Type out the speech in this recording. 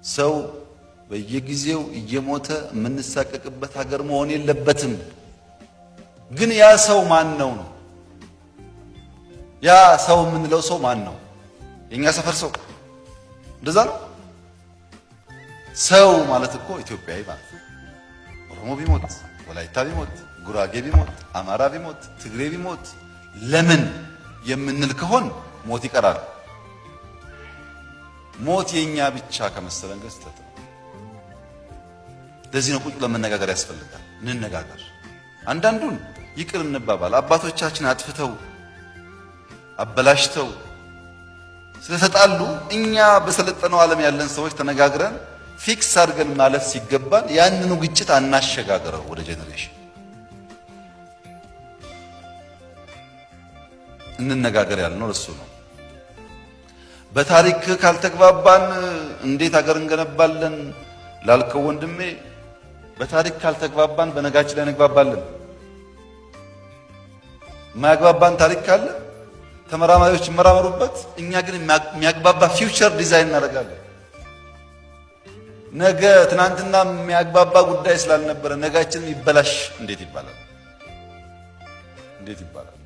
ሰው በየጊዜው እየሞተ የምንሳቀቅበት ሀገር መሆን የለበትም። ግን ያ ሰው ማን ነው? ያ ሰው የምንለው ሰው ማን ነው? የኛ ሰፈር ሰው እንደዛ ነው? ሰው ማለት እኮ ኢትዮጵያዊ ማለት ነው። ኦሮሞ ቢሞት፣ ወላይታ ቢሞት፣ ጉራጌ ቢሞት፣ አማራ ቢሞት፣ ትግሬ ቢሞት ለምን የምንል ከሆን ሞት ይቀራል። ሞት የኛ ብቻ ከመሰለን ገስተት ነው። ለዚህ ነው ቁጭ ለመነጋገር ያስፈልጋል። እንነጋገር፣ አንዳንዱን ይቅር እንባባል። አባቶቻችን አጥፍተው አበላሽተው ስለተጣሉ እኛ በሰለጠነው ዓለም ያለን ሰዎች ተነጋግረን ፊክስ አድርገን ማለፍ ሲገባን ያንኑ ግጭት አናሸጋግረው ወደ ጄኔሬሽን። እንነጋገር ያልነው እሱ ነው። በታሪክ ካልተግባባን እንዴት ሀገር እንገነባለን ላልከው ወንድሜ፣ በታሪክ ካልተግባባን በነጋችን ላይ እንግባባለን። ማያግባባን ታሪክ ካለ ተመራማሪዎች ይመራመሩበት። እኛ ግን የሚያግባባ ፊውቸር ዲዛይን እናደርጋለን። ነገ ትናንትና የሚያግባባ ጉዳይ ስላልነበረ ነጋችን ይበላሽ እንዴት ይባላል? እንዴት ይባላል?